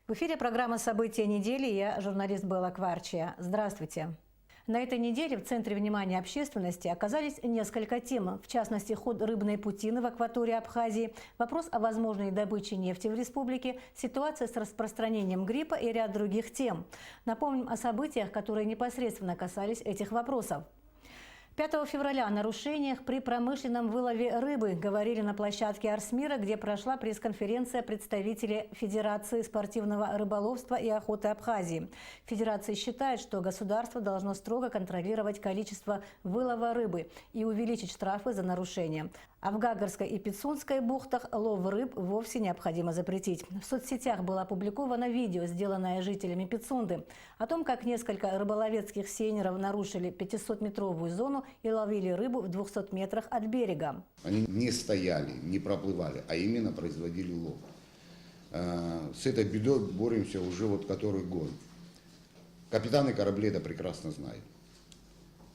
В эфире программа «События недели». Я журналист Белла Кварчия. Здравствуйте. На этой неделе в центре внимания общественности оказались несколько тем. В частности, ход рыбной путины в акватории Абхазии, вопрос о возможной добыче нефти в республике, ситуация с распространением гриппа и ряд других тем. Напомним о событиях, которые непосредственно касались этих вопросов. 5 февраля о нарушениях при промышленном вылове рыбы говорили на площадке Арсмира, где прошла пресс-конференция представителей Федерации спортивного рыболовства и охоты Абхазии. Федерация считает, что государство должно строго контролировать количество вылова рыбы и увеличить штрафы за нарушения. А в Гагарской и Пицунской бухтах лов рыб вовсе необходимо запретить. В соцсетях было опубликовано видео, сделанное жителями Пицунды, о том, как несколько рыболовецких сейнеров нарушили 500-метровую зону и ловили рыбу в 200 метрах от берега. Они не стояли, не проплывали, а именно производили лов. С этой бедой боремся уже вот который год. Капитаны кораблей это прекрасно знают.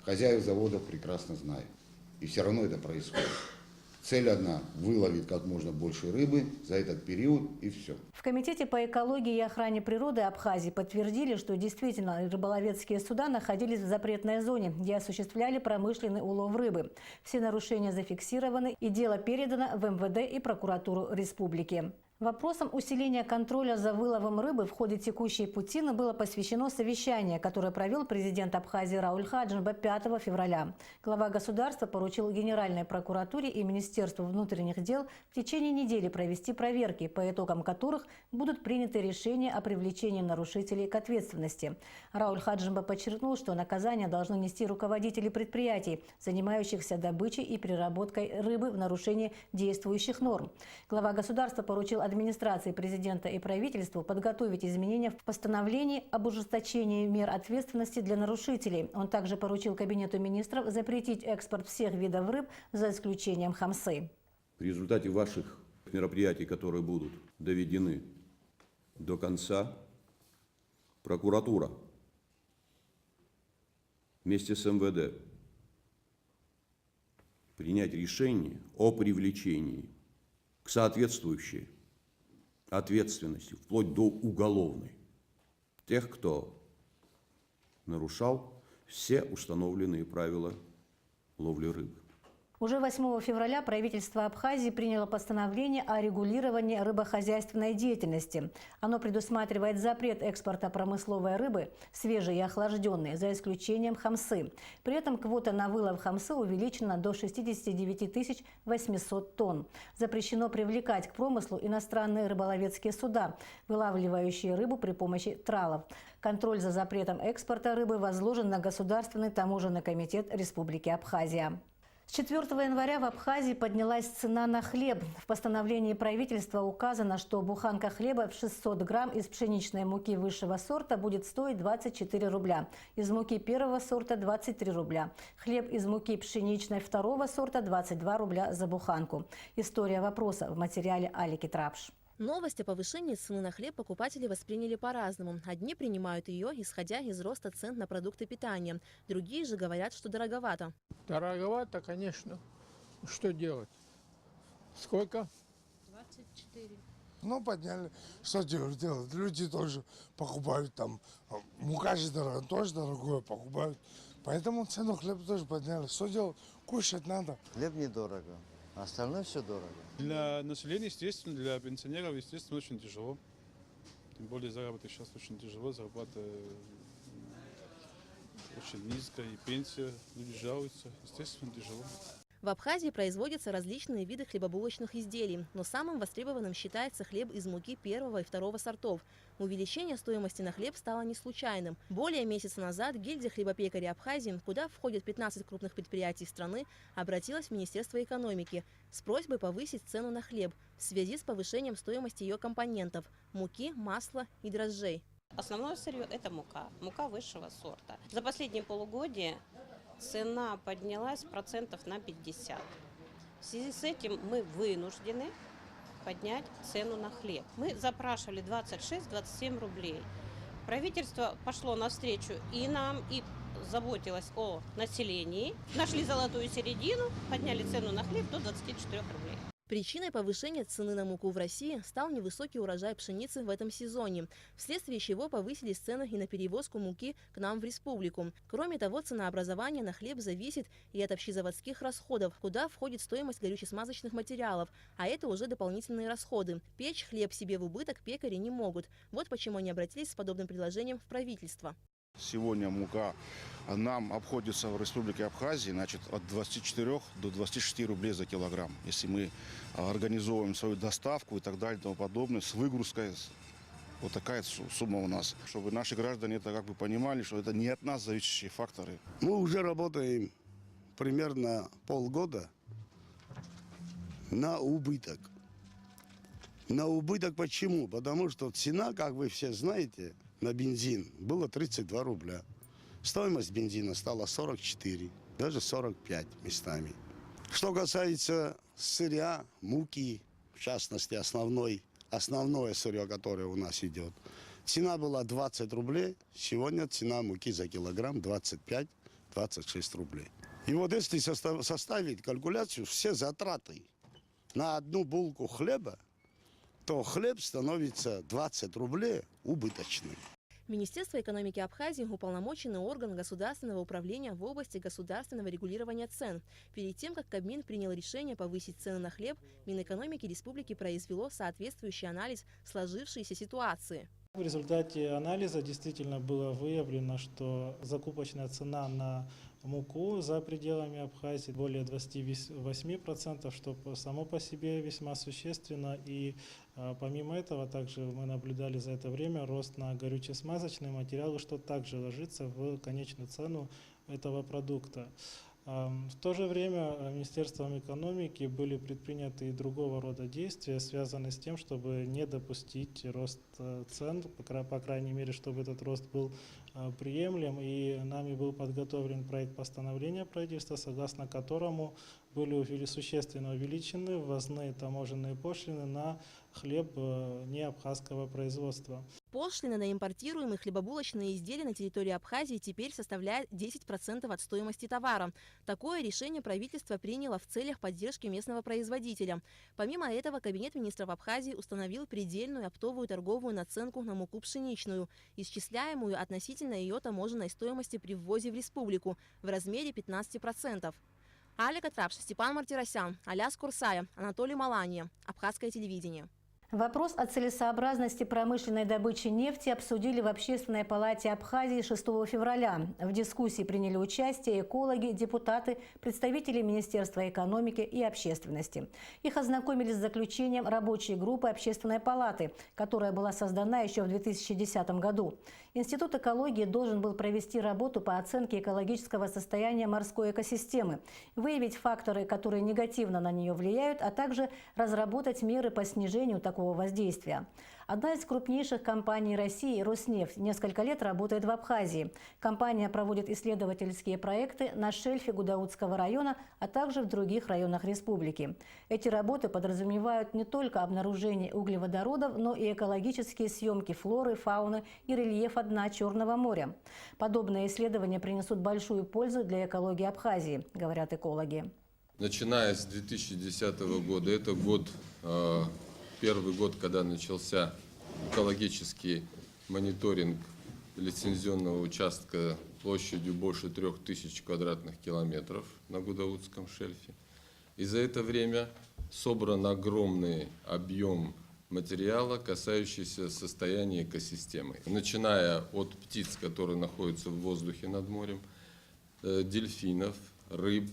Хозяев заводов прекрасно знают. И все равно это происходит. Цель одна – выловить как можно больше рыбы за этот период и все. В Комитете по экологии и охране природы Абхазии подтвердили, что действительно рыболовецкие суда находились в запретной зоне, где осуществляли промышленный улов рыбы. Все нарушения зафиксированы и дело передано в МВД и прокуратуру республики. Вопросам усиления контроля за выловом рыбы в ходе текущей путины было посвящено совещание, которое провел президент Абхазии Рауль Хаджимба 5 февраля. Глава государства поручил Генеральной прокуратуре и Министерству внутренних дел в течение недели провести проверки, по итогам которых будут приняты решения о привлечении нарушителей к ответственности. Рауль Хаджимба подчеркнул, что наказание должны нести руководители предприятий, занимающихся добычей и переработкой рыбы в нарушении действующих норм. Глава государства поручил администрации президента и правительству подготовить изменения в постановлении об ужесточении мер ответственности для нарушителей. Он также поручил Кабинету министров запретить экспорт всех видов рыб за исключением хамсы. В результате ваших мероприятий, которые будут доведены до конца, прокуратура вместе с МВД принять решение о привлечении к соответствующей ответственности, вплоть до уголовной, тех, кто нарушал все установленные правила ловли рыбы. Уже 8 февраля правительство Абхазии приняло постановление о регулировании рыбохозяйственной деятельности. Оно предусматривает запрет экспорта промысловой рыбы, свежей и охлажденной, за исключением хамсы. При этом квота на вылов хамсы увеличена до 69 800 тонн. Запрещено привлекать к промыслу иностранные рыболовецкие суда, вылавливающие рыбу при помощи тралов. Контроль за запретом экспорта рыбы возложен на Государственный таможенный комитет Республики Абхазия. С 4 января в Абхазии поднялась цена на хлеб. В постановлении правительства указано, что буханка хлеба в 600 грамм из пшеничной муки высшего сорта будет стоить 24 рубля, из муки первого сорта – 23 рубля, хлеб из муки пшеничной второго сорта – 22 рубля за буханку. История вопроса в материале Алики Трапш. Новость о повышении цены на хлеб покупатели восприняли по-разному. Одни принимают ее, исходя из роста цен на продукты питания. Другие же говорят, что дороговато. Дороговато, конечно. Что делать? Сколько? 24. Ну, подняли. Что делать? Люди тоже покупают там. Мука же дорогая, тоже дорогое покупают. Поэтому цену хлеба тоже подняли. Что делать? Кушать надо. Хлеб недорого. Остальное все дорого. Для населения, естественно, для пенсионеров, естественно, очень тяжело. Тем более заработок сейчас очень тяжело, зарплата очень низкая, и пенсия, люди жалуются, естественно, тяжело. В Абхазии производятся различные виды хлебобулочных изделий, но самым востребованным считается хлеб из муки первого и второго сортов. Увеличение стоимости на хлеб стало не случайным. Более месяца назад гильдия хлебопекарей Абхазии, куда входят 15 крупных предприятий страны, обратилась в Министерство экономики с просьбой повысить цену на хлеб в связи с повышением стоимости ее компонентов – муки, масла и дрожжей. Основное сырье – это мука высшего сорта. За последние полугодие цена поднялась процентов на 50. В связи с этим мы вынуждены поднять цену на хлеб. Мы запрашивали 26-27 рублей. Правительство пошло навстречу и нам, и заботилось о населении. Нашли золотую середину, подняли цену на хлеб до 24 рублей. Причиной повышения цены на муку в России стал невысокий урожай пшеницы в этом сезоне, вследствие чего повысились цены и на перевозку муки к нам в республику. Кроме того, ценообразование на хлеб зависит и от общезаводских расходов, куда входит стоимость горюче-смазочных материалов, а это уже дополнительные расходы. Печь хлеб себе в убыток пекари не могут. Вот почему они обратились с подобным предложением в правительство. Сегодня мука нам обходится в Республике Абхазия, значит, от 24 до 26 рублей за килограмм. Если мы организовываем свою доставку и так далее и тому подобное, с выгрузкой, вот такая сумма у нас. Чтобы наши граждане это как бы понимали, что это не от нас зависящие факторы. Мы уже работаем примерно полгода на убыток. На убыток почему? Потому что цена, как вы все знаете, на бензин было 32 рубля. Стоимость бензина стала 44, даже 45 местами. Что касается сырья, муки, в частности основное сырье, которое у нас идет, цена была 20 рублей, сегодня цена муки за килограмм 25-26 рублей. И вот если составить калькуляцию, все затраты на одну булку хлеба, то хлеб становится 20 рублей убыточным. Министерство экономики Абхазии – уполномоченный орган государственного управления в области государственного регулирования цен. Перед тем, как Кабмин принял решение повысить цены на хлеб, Минэкономики республики произвело соответствующий анализ сложившейся ситуации. В результате анализа действительно было выявлено, что закупочная цена на муку за пределами Абхазии более 28%, что само по себе весьма существенно. И помимо этого, также мы наблюдали за это время рост на горюче-смазочные материалы, что также ложится в конечную цену этого продукта. В то же время Министерством экономики были предприняты и другого рода действия, связанные с тем, чтобы не допустить рост цен, по крайней мере, чтобы этот рост был приемлем. И нами был подготовлен проект постановления правительства, согласно которому были существенно увеличены ввозные таможенные пошлины на хлеб не абхазского производства. Пошлины на импортируемые хлебобулочные изделия на территории Абхазии теперь составляют 10% от стоимости товара. Такое решение правительство приняло в целях поддержки местного производителя. Помимо этого, Кабинет министров Абхазии установил предельную оптовую торговую наценку на муку пшеничную, исчисляемую относительно ее таможенной стоимости при ввозе в республику в размере 15%. Аля Катрапша, Степан Мартиросян, Аляс Курсая, Анатолий Маланья. Абхазское телевидение. Вопрос о целесообразности промышленной добычи нефти обсудили в Общественной палате Абхазии 6 февраля. В дискуссии приняли участие экологи, депутаты, представители Министерства экономики и общественности. Их ознакомили с заключением рабочей группы Общественной палаты, которая была создана еще в 2010 году. Институт экологии должен был провести работу по оценке экологического состояния морской экосистемы, выявить факторы, которые негативно на нее влияют, а также разработать меры по снижению такого воздействия. Одна из крупнейших компаний России, Роснефть, несколько лет работает в Абхазии. Компания проводит исследовательские проекты на шельфе Гудаутского района, а также в других районах республики. Эти работы подразумевают не только обнаружение углеводородов, но и экологические съемки флоры, фауны и рельефа дна Черного моря. Подобные исследования принесут большую пользу для экологии Абхазии, говорят экологи. Начиная с 2010 года, это первый год, когда начался экологический мониторинг лицензионного участка площадью больше 3000 квадратных километров на Гудаутском шельфе. И за это время собран огромный объем материала, касающийся состояния экосистемы. Начиная от птиц, которые находятся в воздухе над морем, дельфинов, рыб,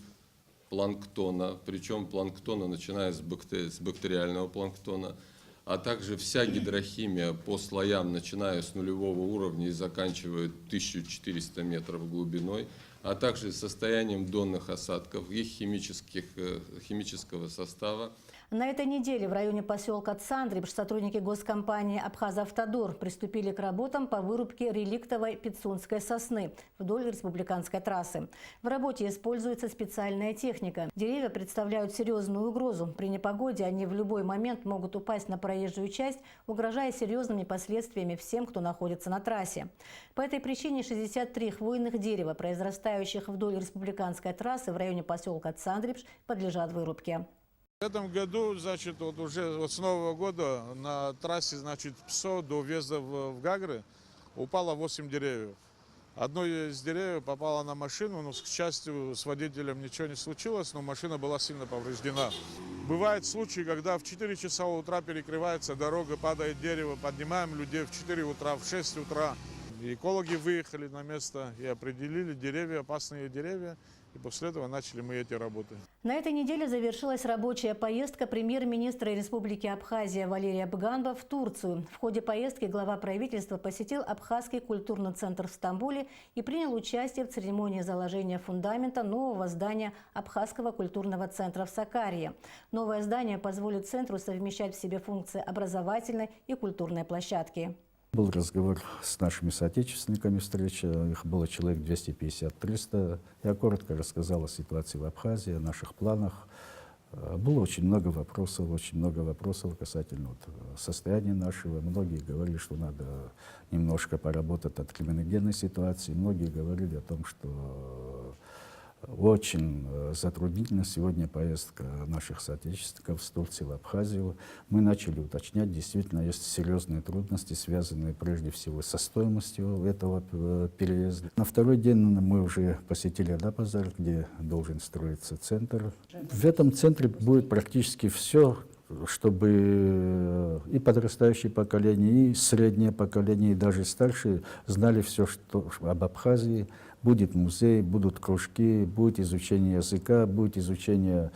планктона, причем планктона, начиная с бактериального планктона, а также вся гидрохимия по слоям, начиная с нулевого уровня и заканчивая 1400 метров глубиной, а также состоянием донных осадков, их химического состава. На этой неделе в районе поселка Цандриб сотрудники госкомпании «Абхазавтодор» приступили к работам по вырубке реликтовой пицунской сосны вдоль республиканской трассы. В работе используется специальная техника. Деревья представляют серьезную угрозу. При непогоде они в любой момент могут упасть на проезжую часть, угрожая серьезными последствиями всем, кто находится на трассе. По этой причине 63 хвойных дерева, произрастающих вдоль республиканской трассы в районе поселка Цандриб, подлежат вырубке. В этом году, значит, вот уже вот с Нового года на трассе, значит, ПСО до въезда в Гагры упало 8 деревьев. Одно из деревьев попало на машину, но, к счастью, с водителем ничего не случилось, но машина была сильно повреждена. Бывают случаи, когда в 4 часа утра перекрывается дорога, падает дерево, поднимаем людей в 4 утра, в 6 утра. Экологи выехали на место и определили деревья, опасные деревья, и после этого начали мы эти работы. На этой неделе завершилась рабочая поездка премьер-министра Республики Абхазия Валерия Бганба в Турцию. В ходе поездки глава правительства посетил Абхазский культурный центр в Стамбуле и принял участие в церемонии заложения фундамента нового здания Абхазского культурного центра в Сакарье. Новое здание позволит центру совмещать в себе функции образовательной и культурной площадки. Был разговор с нашими соотечественниками, встреча, их было человек 250-300. Я коротко рассказал о ситуации в Абхазии, о наших планах. Было очень много вопросов касательно состояния нашего. Многие говорили, что надо немножко поработать над криминогенной ситуацией. Многие говорили о том, что очень затруднительна сегодня поездка наших соотечественников с Турции в Абхазию. Мы начали уточнять, действительно есть серьезные трудности, связанные прежде всего со стоимостью этого переезда. На второй день мы уже посетили Адапазар, где должен строиться центр. В этом центре будет практически все, чтобы и подрастающее поколение, и среднее поколение, и даже старшие знали все, что об Абхазии. Будет музей, будут кружки, будет изучение языка, будет изучение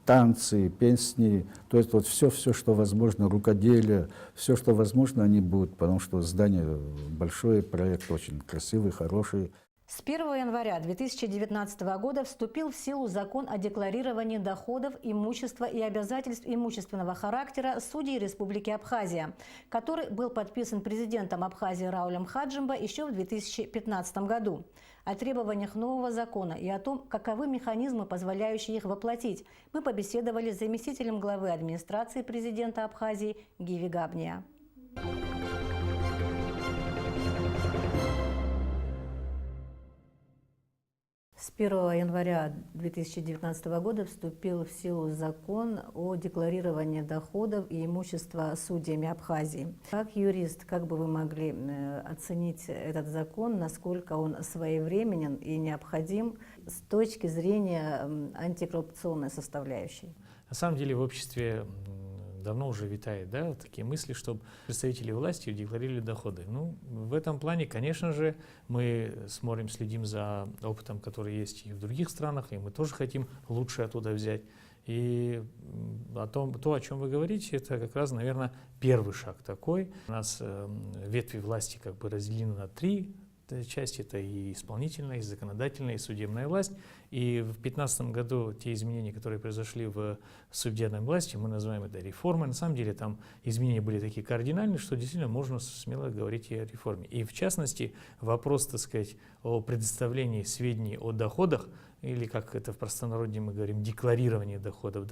танцы, песни. То есть вот все, что возможно, рукоделие, все, что возможно, они будут, потому что здание большое, проект очень красивый, хороший. С 1 января 2019 года вступил в силу закон о декларировании доходов, имущества и обязательств имущественного характера судей Республики Абхазия, который был подписан президентом Абхазии Раулем Хаджимба еще в 2015 году. О требованиях нового закона и о том, каковы механизмы, позволяющие их воплотить, мы побеседовали с заместителем главы администрации президента Абхазии Гиви Габния. С 1 января 2019 года вступил в силу закон о декларировании доходов и имущества судьями Абхазии. Как юрист, как бы вы могли оценить этот закон, насколько он своевременен и необходим с точки зрения антикоррупционной составляющей? На самом деле в обществе давно уже витает такие мысли, чтобы представители власти декларировали доходы. В этом плане, конечно же, мы следим за опытом, который есть и в других странах, и мы тоже хотим лучше оттуда взять. И то, о чем вы говорите, это как раз, наверное, первый шаг такой. У нас ветви власти разделены на 3 части. Это и исполнительная, и законодательная, и судебная власть. И в 2015 году те изменения, которые произошли в судебной власти, мы называем это реформой. На самом деле там изменения были такие кардинальные, что действительно можно смело говорить и о реформе. И в частности вопрос, о предоставлении сведений о доходах, или как это в простонародье мы говорим, декларирование доходов,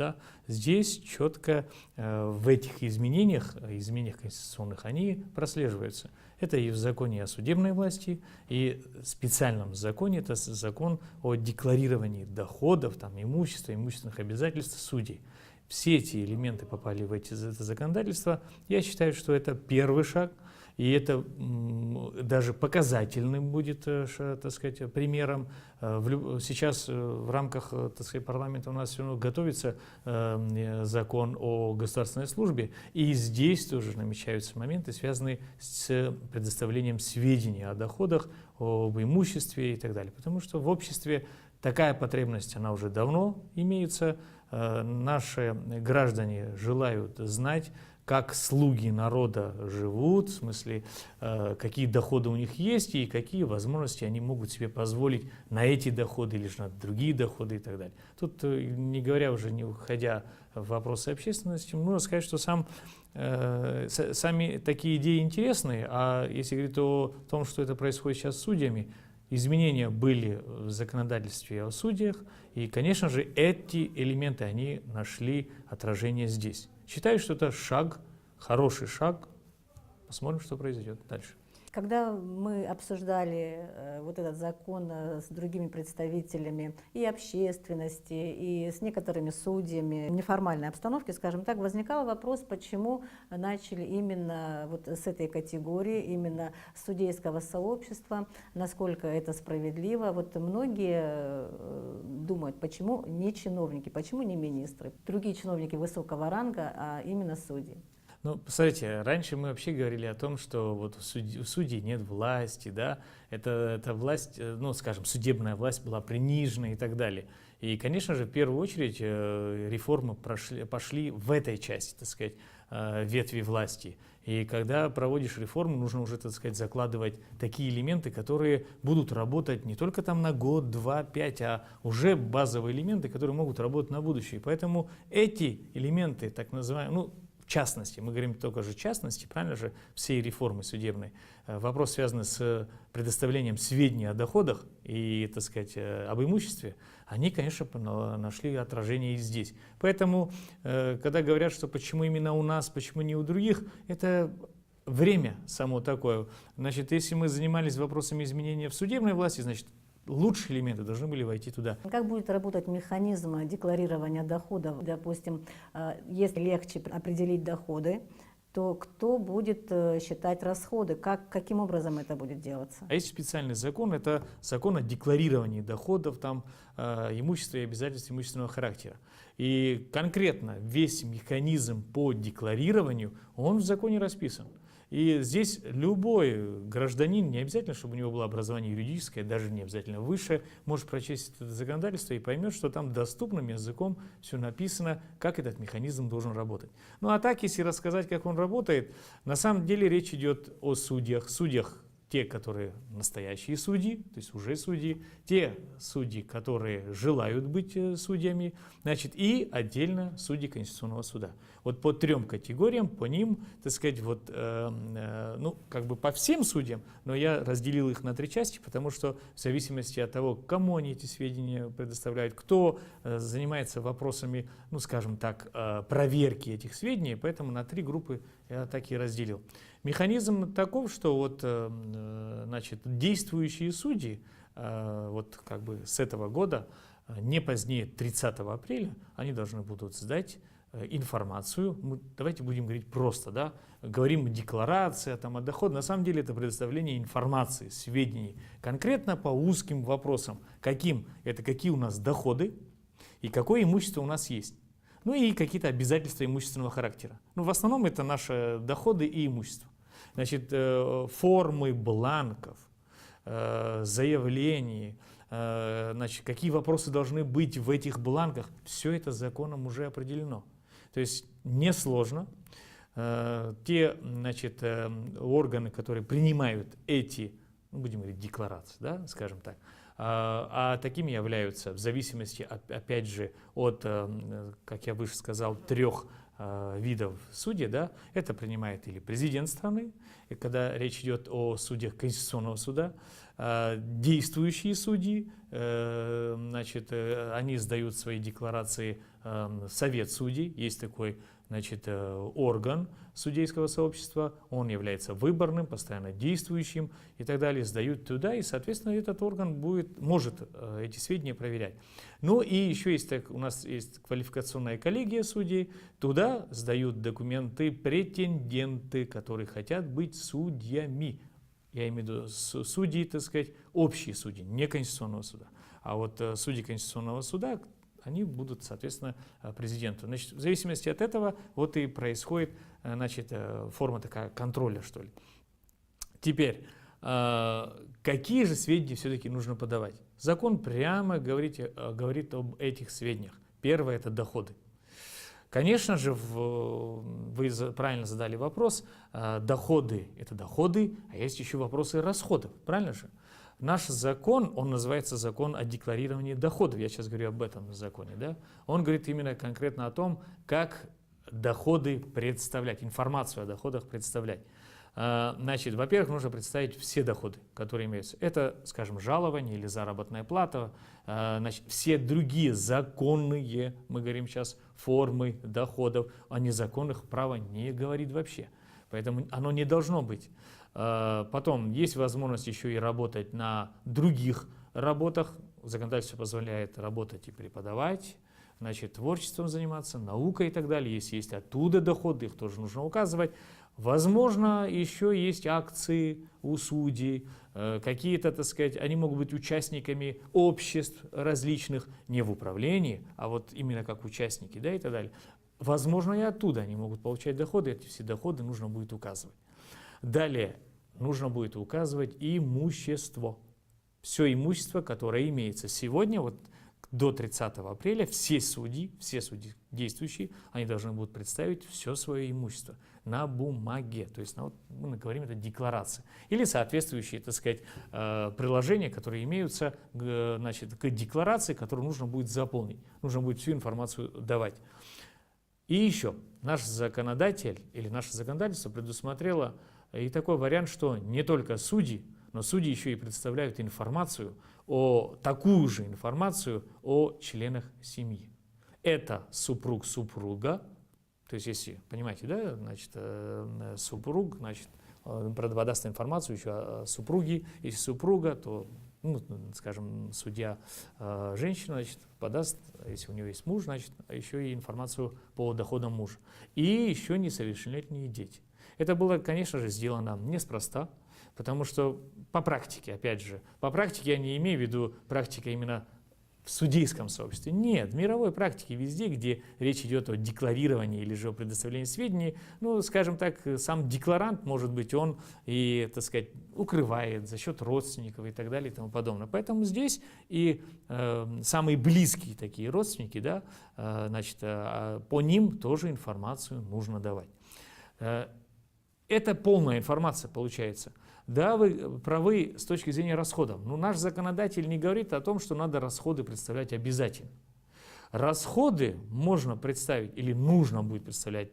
здесь четко в этих изменениях конституционных, они прослеживаются. Это и в законе о судебной власти, и в специальном законе, это закон о декларировании доходов, имущества, имущественных обязательств судей. Все эти элементы попали в это законодательство. Я считаю, что это первый шаг, и это даже показательным будет, примером. Сейчас в рамках, парламента у нас все равно готовится закон о государственной службе, и здесь тоже намечаются моменты, связанные с предоставлением сведений о доходах, об имуществе и так далее. Потому что в обществе такая потребность, она уже давно имеется. Наши граждане желают знать, как слуги народа живут, в смысле, какие доходы у них есть и какие возможности они могут себе позволить на эти доходы или же на другие доходы и так далее. Тут, не говоря уже, не уходя в вопросы общественности, можно сказать, что сами такие идеи интересные, а если говорить о том, что это происходит сейчас с судьями, изменения были в законодательстве о судьях, и, конечно же, эти элементы, они нашли отражение здесь. Считаю, что это шаг, хороший шаг. Посмотрим, что произойдет дальше. Когда мы обсуждали вот этот закон с другими представителями и общественности, и с некоторыми судьями, в неформальной обстановке, скажем так, возникал вопрос, почему начали именно вот с этой категории, именно судейского сообщества, насколько это справедливо. Вот многие думают, почему не чиновники, почему не министры, другие чиновники высокого ранга, а именно судьи. Ну, посмотрите, раньше мы вообще говорили о том, что вот у судей нет власти, да, это власть, ну, скажем, судебная власть была принижена и так далее. И, конечно же, в первую очередь реформы пошли в этой части, так сказать, ветви власти. И когда проводишь реформу, нужно уже, так сказать, закладывать такие элементы, которые будут работать не только там на год, 2, 5, а уже базовые элементы, которые могут работать на будущее. Поэтому эти элементы, так называемые, ну, в частности, мы говорим только же частности, правильно же, всей реформы судебной. Вопрос, связанный с предоставлением сведений о доходах и, так сказать, об имуществе, они, конечно, нашли отражение и здесь. Поэтому, когда говорят, что почему именно у нас, почему не у других, это время само такое. Значит, если мы занимались вопросами изменения в судебной власти, значит, лучшие элементы должны были войти туда. Как будет работать механизм декларирования доходов? Допустим, если легче определить доходы, то кто будет считать расходы? Каким образом это будет делаться? А есть специальный закон, это закон о декларировании доходов, там, имущества и обязательств имущественного характера. И конкретно весь механизм по декларированию, он в законе расписан. И здесь любой гражданин, не обязательно, чтобы у него было образование юридическое, даже не обязательно высшее, может прочесть это законодательство и поймет, что там доступным языком все написано, как этот механизм должен работать. Ну а так, если рассказать, как он работает, на самом деле речь идет о судьях. Судьях те, которые настоящие судьи, то есть уже судьи, те судьи, которые желают быть судьями, значит, и отдельно судьи Конституционного суда. Вот по 3 категориям, по ним, так сказать, вот, ну, как бы по всем судьям, но я разделил их на 3 части, потому что в зависимости от того, кому они эти сведения предоставляют, кто занимается вопросами, ну, скажем так, проверки этих сведений, поэтому на 3 группы я так и разделил. Механизм таков, что вот, значит, действующие судьи вот как бы с этого года, не позднее 30 апреля, они должны будут сдать информацию. Давайте будем говорить просто, да, говорим декларация там, о доходе. На самом деле это предоставление информации, сведений конкретно по узким вопросам. Каким? Это какие у нас доходы и какое имущество у нас есть. Ну и какие-то обязательства имущественного характера. Ну, в основном это наши доходы и имущество. Значит, формы бланков, заявлений, значит, какие вопросы должны быть в этих бланках, все это законом уже определено. То есть несложно. Те, значит, органы, которые принимают эти, ну, будем говорить, декларации, да, скажем так, а такими являются, в зависимости, опять же, от, как я выше сказал, 3 видов судей, да, это принимает или президент страны, и когда речь идет о судьях Конституционного суда, действующие судьи, значит, они сдают свои декларации в Совет судей, есть такой, значит, орган судейского сообщества, он является выборным, постоянно действующим и так далее, сдают туда, и, соответственно, этот орган может эти сведения проверять. Ну и еще есть, у нас есть квалификационная коллегия судей, туда сдают документы претенденты, которые хотят быть судьями. Я имею в виду судьи, так сказать, общие судьи, не Конституционного суда. А вот судьи Конституционного суда, они будут, соответственно, президенту. Значит, в зависимости от этого вот и происходит, значит, форма такая контроля, что ли. Теперь, какие же сведения все-таки нужно подавать? Закон прямо говорит об этих сведениях. Первое – это доходы. Конечно же, вы правильно задали вопрос, доходы – это доходы, а есть еще вопросы расходов, правильно же? Наш закон, он называется закон о декларировании доходов, я сейчас говорю об этом законе, да? Он говорит именно конкретно о том, как доходы представлять, информацию о доходах представлять. Значит, во-первых, нужно представить все доходы, которые имеются. Это, скажем, жалование или заработная плата, значит, все другие законные, мы говорим сейчас, формы доходов, о незаконных право не говорит вообще. Поэтому оно не должно быть. Потом есть возможность еще и работать на других работах. Законодательство позволяет работать и преподавать, значит, творчеством заниматься, наукой и так далее. Если есть оттуда доходы, их тоже нужно указывать. Возможно, еще есть акции у судей, какие-то, так сказать, они могут быть участниками обществ различных, не в управлении, а вот именно как участники, да, и так далее. Возможно, и оттуда они могут получать доходы, эти все доходы нужно будет указывать. Далее нужно будет указывать имущество. Все имущество, которое имеется сегодня, вот до 30 апреля, все судьи действующие, они должны будут представить все свое имущество на бумаге. То есть, вот, мы говорим, это декларация. Или соответствующие, так сказать, приложения, которые имеются, значит, к декларации, которую нужно будет заполнить. Нужно будет всю информацию давать. И еще наш законодатель или наше законодательство предусмотрело и такой вариант, что не только судьи, но судьи еще и представляют информацию, такую же информацию о членах семьи. Это супруг-супруга, то есть если, понимаете, да, значит, супруг, значит, подаст информацию еще о супруге, если супруга, то, ну, скажем, судья женщина, значит, подаст, если у нее есть муж, значит, еще и информацию по доходам мужа. И еще несовершеннолетние дети. Это было, конечно же, сделано неспроста, потому что по практике, опять же, по практике я не имею в виду практика именно в судейском сообществе. Нет, в мировой практике везде, где речь идет о декларировании или же о предоставлении сведений, ну, скажем так, сам декларант, может быть, он и, так сказать, укрывает за счет родственников и так далее и тому подобное. Поэтому здесь и самые близкие такие родственники, да, значит, по ним тоже информацию нужно давать. Это полная информация получается. Да, вы правы с точки зрения расходов, но наш законодатель не говорит о том, что надо расходы представлять обязательно. Расходы можно представить или нужно будет представлять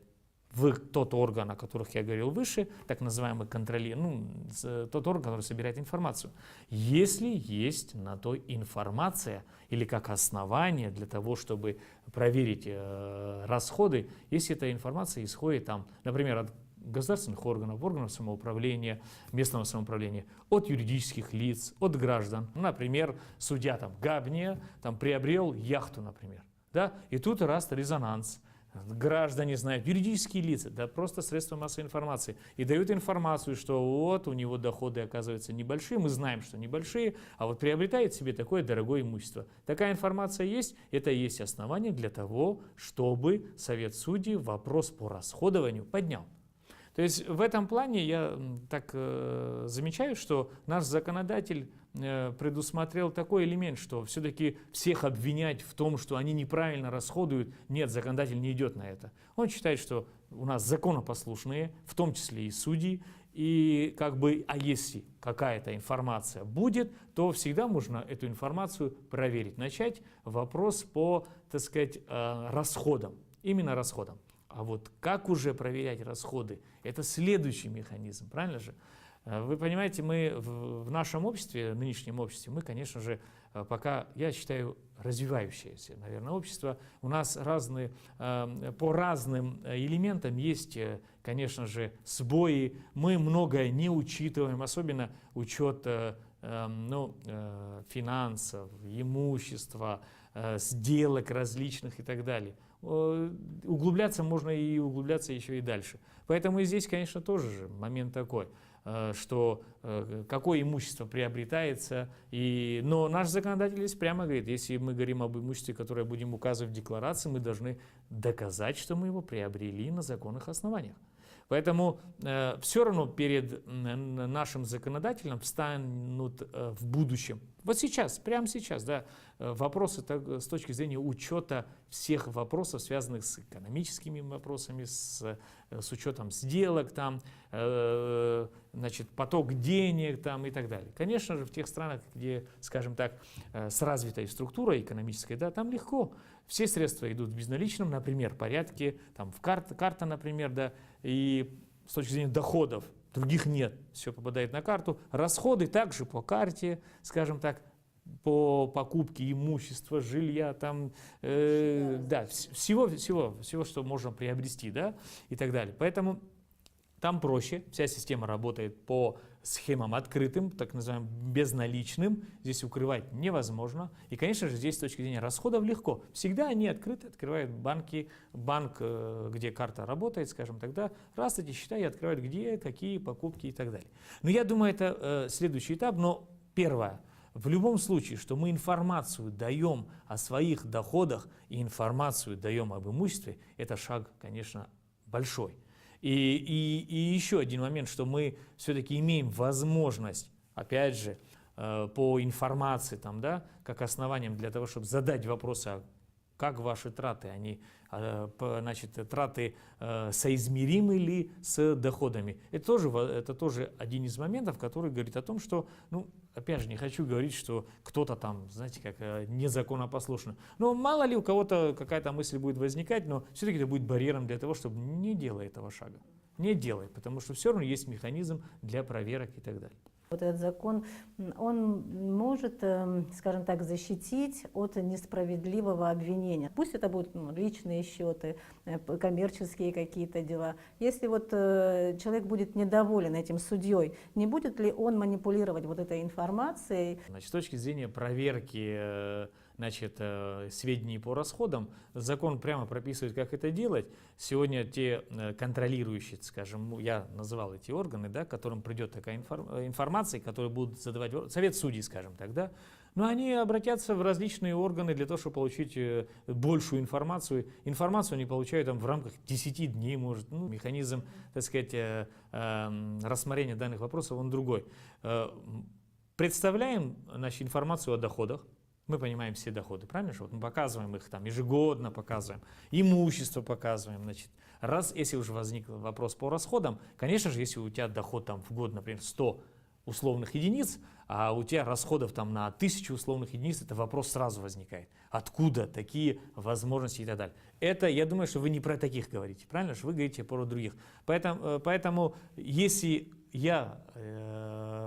в тот орган, о которых я говорил выше, так называемый контролер, ну, тот орган, который собирает информацию. Если есть на то информация или как основание для того, чтобы проверить расходы, если эта информация исходит, там, например, от государственных органов, органов самоуправления, местного самоуправления, от юридических лиц, от граждан. Например, судья там, Габния там, приобрел яхту, например. Да? И тут раз резонанс. Граждане знают, юридические лица, да просто средства массовой информации. И дают информацию, что вот у него доходы оказываются небольшие, мы знаем, что небольшие, а вот приобретает себе такое дорогое имущество. Такая информация есть, это и есть основание для того, чтобы Совет судей вопрос по расходованию поднял. То есть в этом плане я так замечаю, что наш законодатель предусмотрел такой элемент, что все-таки всех обвинять в том, что они неправильно расходуют, нет, законодатель не идет на это. Он считает, что у нас законопослушные, в том числе и судьи, и как бы, а если какая-то информация будет, то всегда можно эту информацию проверить. Начать вопрос по, так сказать, расходам, именно расходам. А вот как уже проверять расходы, это следующий механизм, правильно же? Вы понимаете, мы в нашем обществе, нынешнем обществе, мы, конечно же, пока, я считаю, развивающееся, наверное, общество. У нас разные, по разным элементам есть, конечно же, сбои. Мы многое не учитываем, особенно учет финансов, имущества, сделок различных и так далее. Углубляться можно и углубляться еще и дальше. Поэтому и здесь, конечно, тоже же момент такой, что какое имущество приобретается. Но наш законодатель здесь прямо говорит, если мы говорим об имуществе, которое будем указывать в декларации, мы должны доказать, что мы его приобрели на законных основаниях. Поэтому все равно перед нашим законодателем встанут в будущем, вот сейчас, прямо сейчас, да, вопросы с точки зрения учета всех вопросов, связанных с экономическими вопросами, с учетом сделок, там, значит, поток денег там, и так далее. Конечно же, в тех странах, где, скажем так, с развитой структурой экономической, да, там легко. Все средства идут в безналичном, например, порядке, там, в карта, например, да, и с точки зрения доходов других нет, все попадает на карту. Расходы также по карте, скажем так, по покупке имущества, жилья, там, да, всего, что можно приобрести, да, и так далее. Поэтому Там проще, вся система работает по схемам открытым, так называемым безналичным. Здесь укрывать невозможно. И, конечно же, здесь с точки зрения расходов легко. Всегда они открыты, открывают банки, банк, где карта работает, скажем, тогда раз эти счета и открывают, где, какие покупки и так далее. Но я думаю, это следующий этап. Но первое, в любом случае, что мы информацию даем о своих доходах и информацию даем об имуществе, это шаг, конечно, большой. И еще один момент, что мы все-таки имеем возможность, опять же, по информации, там, да, как основанием для того, чтобы задать вопросы, а как ваши траты, они, значит, траты соизмеримы ли с доходами. Это тоже один из моментов, который говорит о том, что, ну, опять же, не хочу говорить, что кто-то там, знаете, как незаконопослушный. Но мало ли у кого-то какая-то мысль будет возникать, но все-таки это будет барьером для того, чтобы не делай этого шага. Не делай, потому что все равно есть механизм для проверок и так далее. Вот этот закон, он может, скажем так, защитить от несправедливого обвинения. Пусть это будут личные счеты, коммерческие какие-то дела. Если вот человек будет недоволен этим судьей, не будет ли он манипулировать вот этой информацией? Значит, с точки зрения проверки, значит, сведений по расходам, закон прямо прописывает, как это делать. Сегодня те контролирующие, скажем, я называл эти органы, да, которым придет такая информация, которые будут задавать, совет судей, скажем так, да, но они обратятся в различные органы для того, чтобы получить большую информацию. Информацию они получают там в рамках 10 дней, может, ну, механизм, так сказать, рассмотрения данных вопросов, он другой. Представляем, значит, информацию о доходах. Мы понимаем все доходы, правильно? Вот мы показываем их там ежегодно, показываем, имущество показываем. Значит, раз, если уже возник вопрос по расходам, конечно же, если у тебя доход там в год, например, 100 условных единиц, а у тебя расходов там на 1000 условных единиц, это вопрос сразу возникает. Откуда такие возможности и так далее. Это, я думаю, что вы не про таких говорите, правильно? Что вы говорите про других. Поэтому если я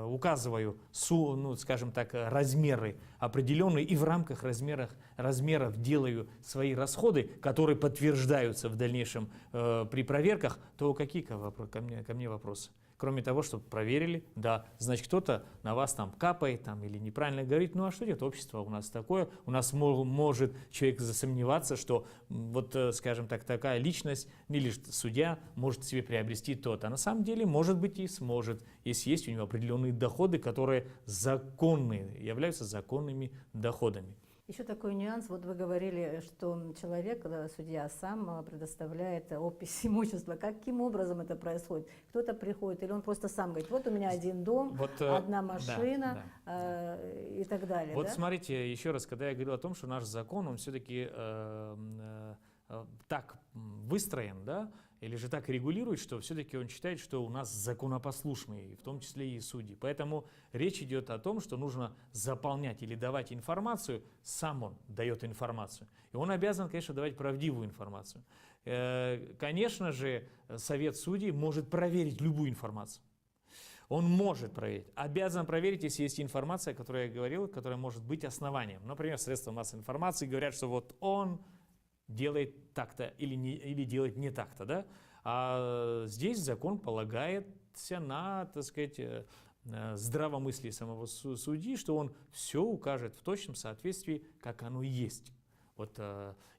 указываю, ну, скажем так, размеры определенные и в рамках размеров делаю свои расходы, которые подтверждаются в дальнейшем при проверках, то какие ко мне вопросы? Кроме того, чтобы проверили, да, значит, кто-то на вас там капает там, или неправильно говорит, ну а что делать, общество у нас такое, у нас может человек засомневаться, что вот, скажем так, такая личность или судья может себе приобрести то-то, а на самом деле, может быть, и сможет, если есть у него определенные доходы, которые законные, являются законными доходами. Еще такой нюанс, вот вы говорили, что человек, судья, сам предоставляет опись имущества. Каким образом это происходит? Кто-то приходит, или он просто сам говорит, вот у меня один дом, вот, одна машина, и так далее. Вот да? Смотрите, еще раз, когда я говорил о том, что наш закон, он все-таки так выстроен, да, или же так регулирует, что все-таки он считает, что у нас законопослушные, в том числе и судьи. Поэтому речь идет о том, что нужно заполнять или давать информацию, сам он дает информацию. И он обязан, конечно, давать правдивую информацию. Конечно же, совет судей может проверить любую информацию. Он может проверить, обязан проверить, если есть информация, о которой я говорил, которая может быть основанием. Например, средства массовой информации говорят, что вот он делает так-то или делает не так-то, да? А здесь закон полагается на, так сказать, здравомыслие самого судьи, что он все укажет в точном соответствии, как оно есть. Вот,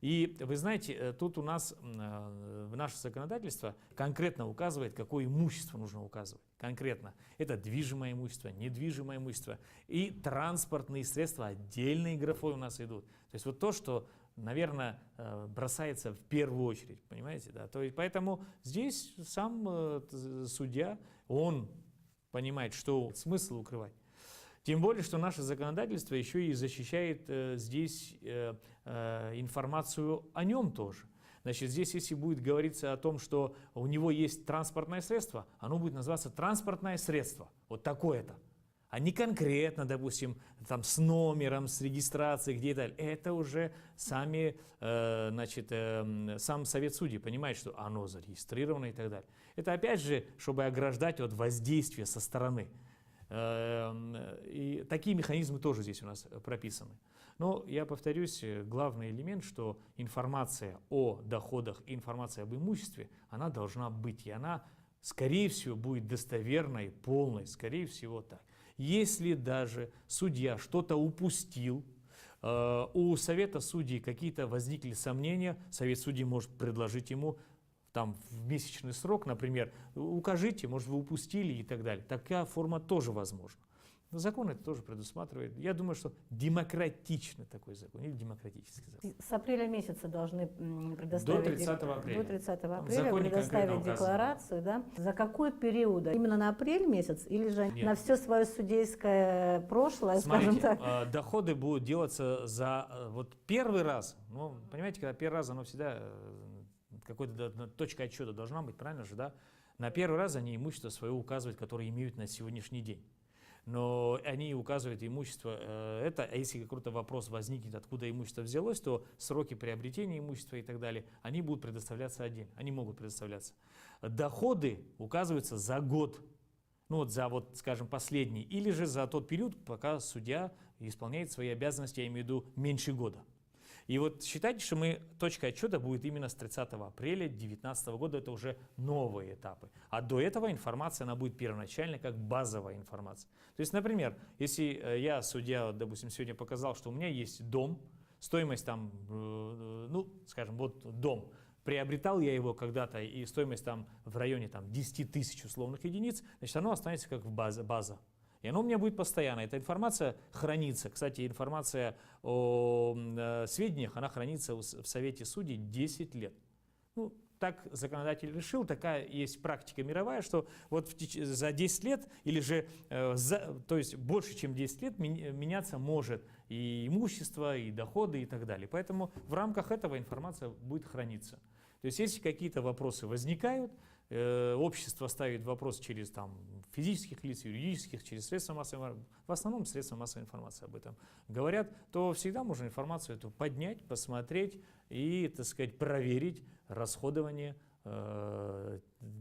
и вы знаете, тут у нас в наше законодательство конкретно указывает, какое имущество нужно указывать. Конкретно. Это движимое имущество, недвижимое имущество и транспортные средства отдельной графой у нас идут. То есть вот то, что, наверное, бросается в первую очередь, понимаете, да? То есть, поэтому здесь сам судья, он понимает, что смысл укрывать. Тем более, что наше законодательство еще и защищает здесь информацию о нем тоже. Значит, здесь, если будет говориться о том, что у него есть транспортное средство, оно будет называться транспортное средство, вот такое-то. А не конкретно, допустим, там, с номером, с регистрацией, где и далее. Это уже сами, значит, сам совет судей понимает, что оно зарегистрировано и так далее. Это опять же, чтобы ограждать от воздействия со стороны. И такие механизмы тоже здесь у нас прописаны. Но я повторюсь, главный элемент, что информация о доходах и информация об имуществе, она должна быть, и она скорее всего, будет достоверной, полной, скорее всего так. Если даже судья что-то упустил, у совета судей какие-то возникли сомнения, совет судей может предложить ему там в месячный срок, например, укажите, может, вы упустили и так далее. Такая форма тоже возможна. Но закон это тоже предусматривает. Я думаю, что демократичный такой закон, или демократический закон. С апреля месяца должны предоставить... До 30 апреля. До 30 В апреля законе предоставить конкретно декларацию, да? За какой период? Именно на апрель месяц или же Нет. на все свое судейское прошлое, скажем Смотрите, так? доходы будут делаться за вот первый раз. Ну, понимаете, когда первый раз, оно всегда какой-то точка отсчета должна быть, правильно же, да? На первый раз они имущество свое указывают, которое имеют на сегодняшний день. Но они указывают имущество это, а если какой-то вопрос возникнет, откуда имущество взялось, то сроки приобретения имущества и так далее, они будут предоставляться отдельно, они могут предоставляться. Доходы указываются за год, ну вот за, вот, скажем, последний, или же за тот период, пока судья исполняет свои обязанности, я имею в виду меньше года. И вот считайте, что точка отсчета будет именно с 30 апреля 2019 года, это уже новые этапы. А до этого информация, она будет первоначальной, как базовая информация. То есть, например, если я, судья, допустим, сегодня показал, что у меня есть дом, стоимость там, ну, скажем, вот дом, приобретал я его когда-то, и стоимость там в районе там, 10 тысяч условных единиц, значит, оно останется как база. И оно у меня будет постоянно. Эта информация хранится. Кстати, информация о сведениях, она хранится в Совете судей 10 лет. Ну, так законодатель решил, такая есть практика мировая, что вот за 10 лет, или же, то есть больше, чем 10 лет, меняться может и имущество, и доходы, и так далее. Поэтому в рамках этого информация будет храниться. То есть, если какие-то вопросы возникают, общество ставит вопрос через там, физических лиц, юридических, через средства массовой информации, в основном средства массовой информации об этом говорят, то всегда можно информацию эту поднять, посмотреть и, так сказать, проверить расходование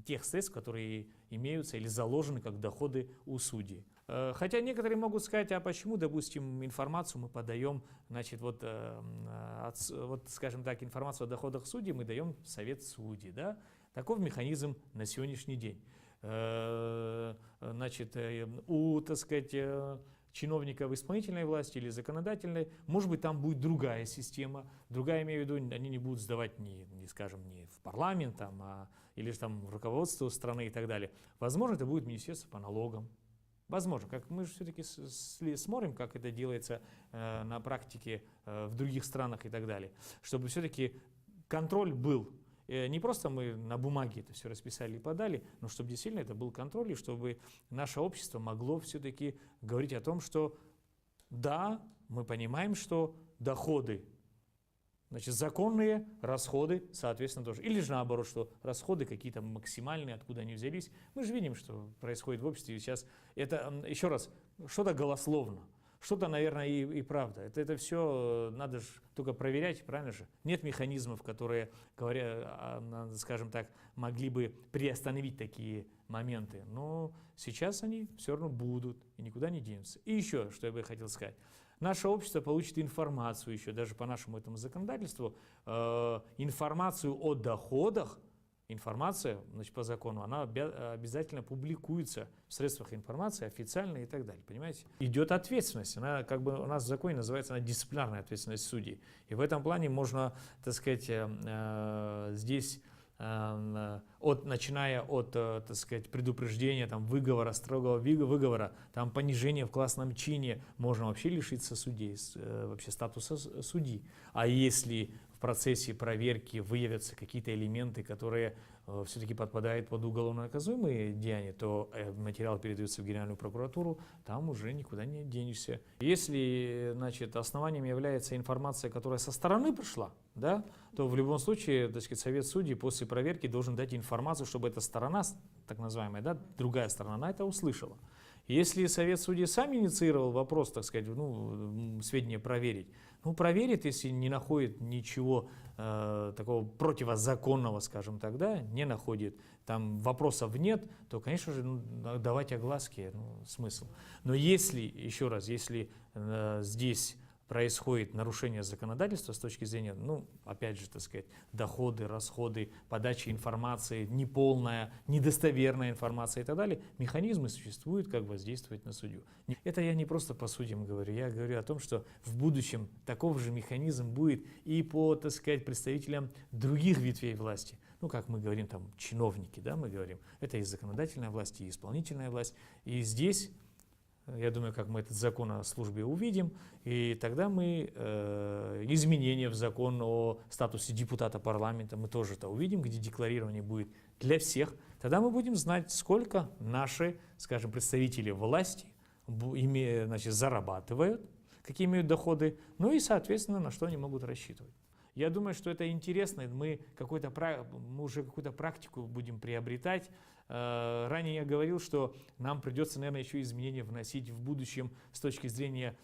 тех средств, которые имеются или заложены как доходы у судей. Хотя некоторые могут сказать, а почему, допустим, информацию мы подаем, значит, вот, скажем так, информацию о доходах судей мы даем в Совет судей, да? Таков механизм на сегодняшний день. Значит, у, так сказать, чиновников исполнительной власти или законодательной, может быть, там будет другая система. Другая, имею в виду, они не будут сдавать, скажем, не в парламент, или же там в руководство страны и так далее. Возможно, это будет министерство по налогам. Возможно, как мы же все-таки смотрим, как это делается на практике в других странах и так далее, чтобы все-таки контроль был. Не просто мы на бумаге это все расписали и подали, но чтобы действительно это был контроль, и чтобы наше общество могло все-таки говорить о том, что да, мы понимаем, что доходы, значит, законные, расходы, соответственно, тоже. Или же наоборот, что расходы какие-то максимальные, откуда они взялись. Мы же видим, что происходит в обществе. И сейчас это, еще раз, что-то голословно. Что-то, наверное, и правда. Это все надо же только проверять, правильно же? Нет механизмов, которые, скажем так, могли бы приостановить такие моменты. Но сейчас они все равно будут и никуда не денутся. И еще, что я бы хотел сказать. Наше общество получит информацию еще, даже по нашему этому законодательству, информацию о доходах. Информация, значит, по закону, она обязательно публикуется в средствах информации, официально и так далее, понимаете? Идет ответственность, она как бы у нас в законе называется она дисциплинарная ответственность судей. И в этом плане можно, так сказать, здесь, начиная от, так сказать, предупреждения, там, выговора, строгого выговора, там, понижения в классном чине, можно вообще лишиться судей, вообще статуса судьи. А если в процессе проверки выявятся какие-то элементы, которые все-таки подпадают под уголовно наказуемые деяния, то материал передается в Генеральную прокуратуру, там уже никуда не денешься. Если, значит, основанием является информация, которая со стороны пришла, да, то в любом случае, так сказать, Совет судей после проверки должен дать информацию, чтобы эта сторона, так называемая, да, другая сторона, она это услышала. Если Совет судей сам инициировал вопрос, так сказать, сведения проверить, проверит, если не находит ничего такого противозаконного, скажем так, да, не находит, там вопросов нет, то, конечно же, давать огласки, смысл. Но если, еще раз, если здесь происходит нарушение законодательства с точки зрения, ну, опять же, так сказать, доходы, расходы, подача информации, неполная, недостоверная информация и так далее, механизмы существуют, как воздействовать на судью. Это я не просто по судьям говорю, я говорю о том, что в будущем таков же механизм будет и по, так сказать, представителям других ветвей власти. Ну, как мы говорим, там, чиновники, да, мы говорим, это и законодательная власть, и исполнительная власть. И здесь, я думаю, как мы этот закон о службе увидим, и тогда мы изменения в закон о статусе депутата парламента мы тоже это увидим, где декларирование будет для всех. Тогда мы будем знать, сколько наши, скажем, представители власти значит, зарабатывают, какие имеют доходы, ну и, соответственно, на что они могут рассчитывать. Я думаю, что это интересно, мы уже какую-то практику будем приобретать. Ранее я говорил, что нам придется, наверное, еще изменения вносить в будущем с точки зрения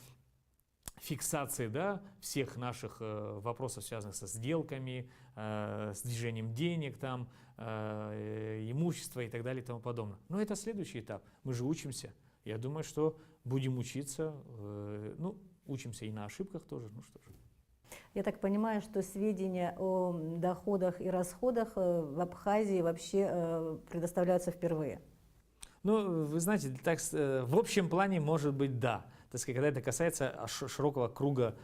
фиксации, да, всех наших вопросов, связанных со сделками, с движением денег, там, имущества и так далее и тому подобное. Но это следующий этап. Мы же учимся. Я думаю, что будем учиться, ну, учимся и на ошибках тоже, ну что же. Я так понимаю, что сведения о доходах и расходах в Абхазии вообще предоставляются впервые. Ну, вы знаете, так, в общем плане, может быть, да, так сказать, когда это касается широкого круга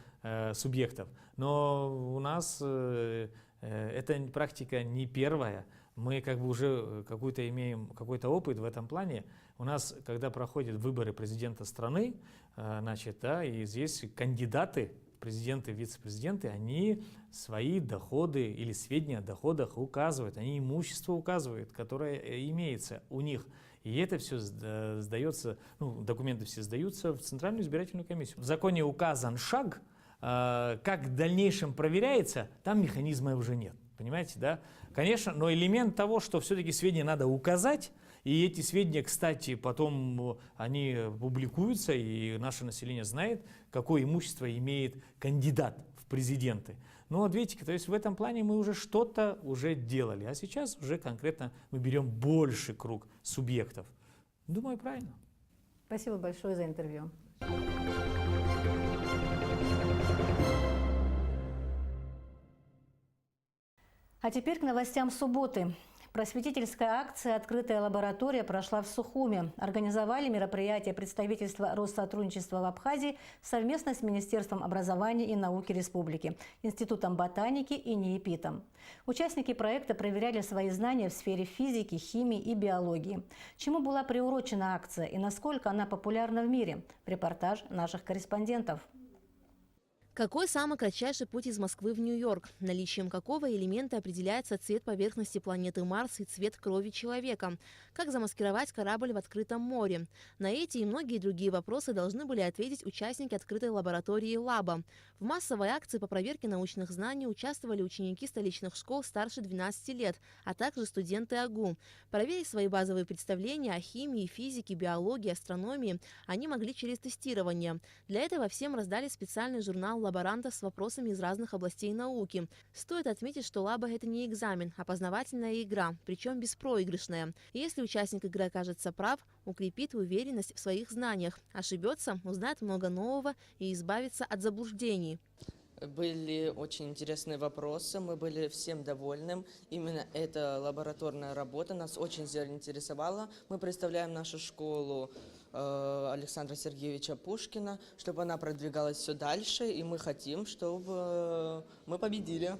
субъектов. Но у нас эта практика не первая. Мы как бы уже имеем какой-то опыт в этом плане. У нас, когда проходят выборы президента страны, значит, да, и здесь кандидаты, президенты, вице-президенты, они свои доходы или сведения о доходах указывают, они имущество указывают, которое имеется у них. И это все сдается, ну, документы все сдаются в Центральную избирательную комиссию. В законе указан шаг, как в дальнейшем проверяется, там механизма уже нет. Понимаете, да? Конечно, но элемент того, что все-таки сведения надо указать, и эти сведения, кстати, потом они публикуются, и наше население знает, какое имущество имеет кандидат в президенты. Но вот видите, то есть в этом плане мы уже что-то уже делали, а сейчас уже конкретно мы берем больший круг субъектов. Думаю, правильно. Спасибо большое за интервью. А теперь к новостям субботы. Просветительская акция «Открытая лаборатория» прошла в Сухуме. Организовали мероприятие представительства Россотрудничества в Абхазии совместно с Министерством образования и науки Республики, Институтом ботаники и НИИПИТом. Участники проекта проверяли свои знания в сфере физики, химии и биологии. Чему была приурочена акция и насколько она популярна в мире? Репортаж наших корреспондентов. Какой самый кратчайший путь из Москвы в Нью-Йорк? Наличием какого элемента определяется цвет поверхности планеты Марс и цвет крови человека? Как замаскировать корабль в открытом море? На эти и многие другие вопросы должны были ответить участники открытой лаборатории «Лаба». В массовой акции по проверке научных знаний участвовали ученики столичных школ старше 12 лет, а также студенты АГУ. Проверить свои базовые представления о химии, физике, биологии, астрономии они могли через тестирование. Для этого всем раздали специальный журнал лаборантов с вопросами из разных областей науки. Стоит отметить, что лаба – это не экзамен, а познавательная игра, причем беспроигрышная. И если участник игры окажется прав, укрепит уверенность в своих знаниях. Ошибется, узнает много нового и избавится от заблуждений. Были очень интересные вопросы, мы были всем довольны. Именно эта лабораторная работа нас очень заинтересовала. Мы представляем нашу школу Александра Сергеевича Пушкина, чтобы она продвигалась все дальше, и мы хотим, чтобы мы победили.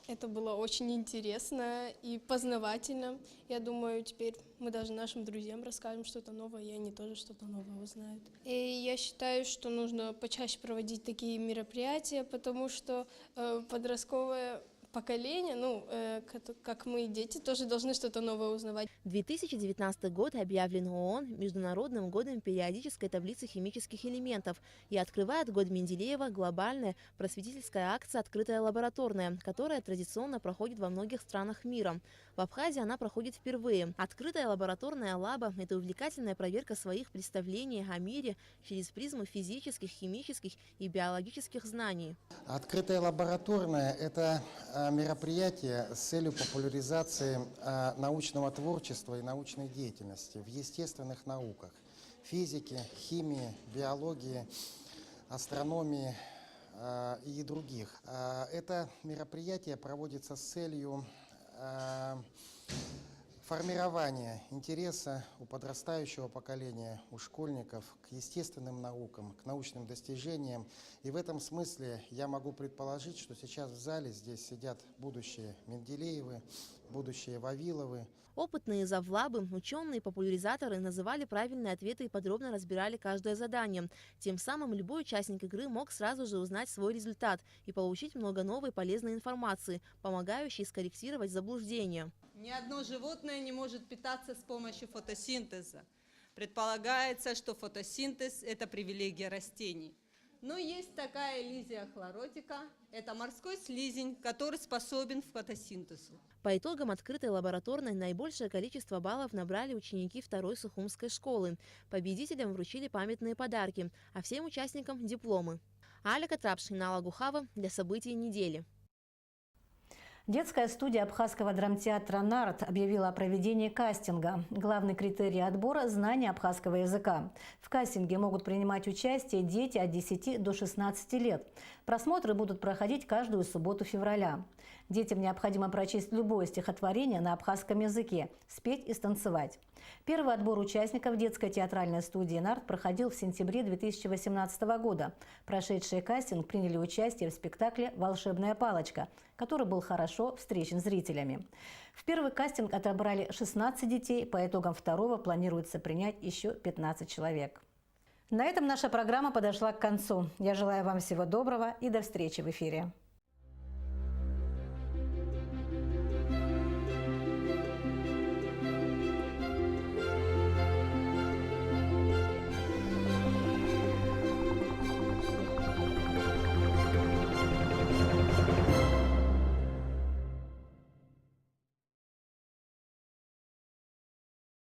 Это было очень интересно и познавательно. Я думаю, теперь мы даже нашим друзьям расскажем что-то новое, и они тоже что-то новое узнают. И я считаю, что нужно почаще проводить такие мероприятия, потому что подростковое поколение, как мы, дети, тоже должны что-то новое узнавать. 2019 год объявлен ООН Международным годом периодической таблицы химических элементов и открывает год Менделеева глобальная просветительская акция «Открытая лабораторная», которая традиционно проходит во многих странах мира. В Абхазии она проходит впервые. Открытая лабораторная лаба – это увлекательная проверка своих представлений о мире через призму физических, химических и биологических знаний. Открытая лабораторная – это мероприятие с целью популяризации научного творчества и научной деятельности в естественных науках – физике, химии, биологии, астрономии, и других. Это мероприятие проводится с целью формирования интереса у подрастающего поколения, у школьников к естественным наукам, к научным достижениям. И в этом смысле я могу предположить, что сейчас в зале здесь сидят будущие Менделеевы, будущие Вавиловы. Опытные завлабы, ученые и популяризаторы называли правильные ответы и подробно разбирали каждое задание. Тем самым любой участник игры мог сразу же узнать свой результат и получить много новой полезной информации, помогающей скорректировать заблуждения. Ни одно животное не может питаться с помощью фотосинтеза. Предполагается, что фотосинтез – это привилегия растений. Но есть такая элизия хлоротика – это морской слизень, который способен к фотосинтезу. По итогам открытой лабораторной наибольшее количество баллов набрали ученики 2-й Сухумской школы. Победителям вручили памятные подарки, а всем участникам – дипломы. Аля Катрапшин, Алла Гухава для событий недели. Детская студия Абхазского драмтеатра «Нарт» объявила о проведении кастинга. Главный критерий отбора – знание абхазского языка. В кастинге могут принимать участие дети от 10 до 16 лет. Просмотры будут проходить каждую субботу февраля. Детям необходимо прочесть любое стихотворение на абхазском языке, спеть и станцевать. Первый отбор участников детской театральной студии «Нарт» проходил в сентябре 2018 года. Прошедшие кастинг приняли участие в спектакле «Волшебная палочка», который был хорошо встречен зрителями. В первый кастинг отобрали 16 детей, по итогам второго планируется принять еще 15 человек. На этом наша программа подошла к концу. Я желаю вам всего доброго и до встречи в эфире.